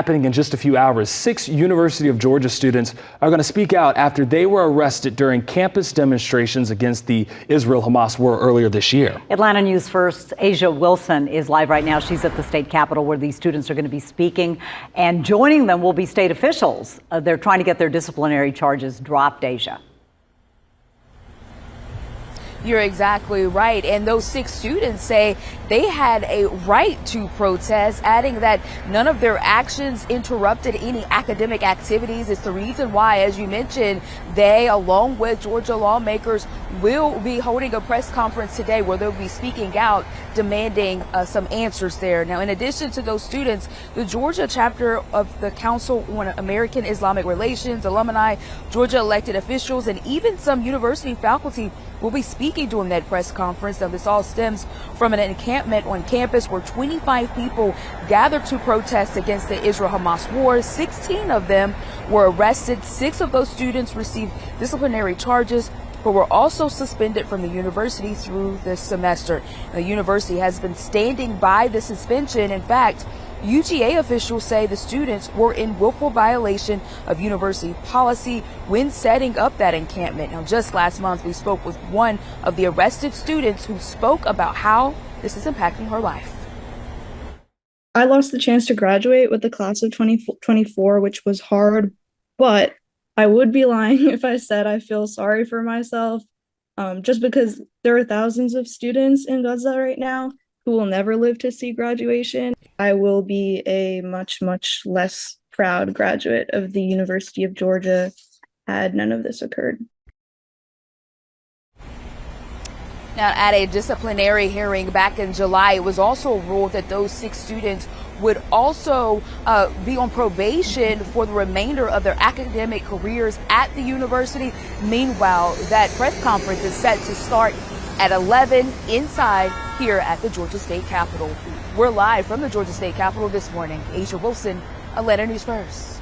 Happening in just a few hours, 6 University of Georgia students are going to speak out after they were arrested during campus demonstrations against the Israel-Hamas war earlier this year. Atlanta News First, Asia Wilson is live right now. She's at the state capitol where these students are going to be speaking, and joining them will be state officials. They're trying to get their disciplinary charges dropped, Asia. You're exactly right. And those 6 students say they had a right to protest, adding that none of their actions interrupted any academic activities. It's the reason why, as you mentioned, they, along with Georgia lawmakers, will be holding a press conference today where they'll be speaking out, demanding some answers there. Now, in addition to those students, the Georgia chapter of the Council on American Islamic Relations, alumni, Georgia elected officials, and even some university faculty will be speaking during that press conference. Now, this all stems from an encampment on campus where 25 people gathered to protest against the Israel-Hamas war. 16 of them were arrested. 6 of those students received disciplinary charges, but were also suspended from the university through this semester. The university has been standing by the suspension. In fact, UGA officials say the students were in willful violation of university policy when setting up that encampment. Now, just last month, we spoke with one of the arrested students who spoke about how this is impacting her life. I lost the chance to graduate with the class of 2024, which was hard, but I would be lying if I said I feel sorry for myself, just because there are thousands of students in Gaza right now who will never live to see graduation. I will be a much, much less proud graduate of the University of Georgia had none of this occurred. Now, at a disciplinary hearing back in July, it was also ruled that those 6 students would also be on probation for the remainder of their academic careers at the university. Meanwhile, that press conference is set to start at 11 inside here at the Georgia State Capitol. We're live from the Georgia State Capitol this morning. Asia Wilson, Atlanta News First.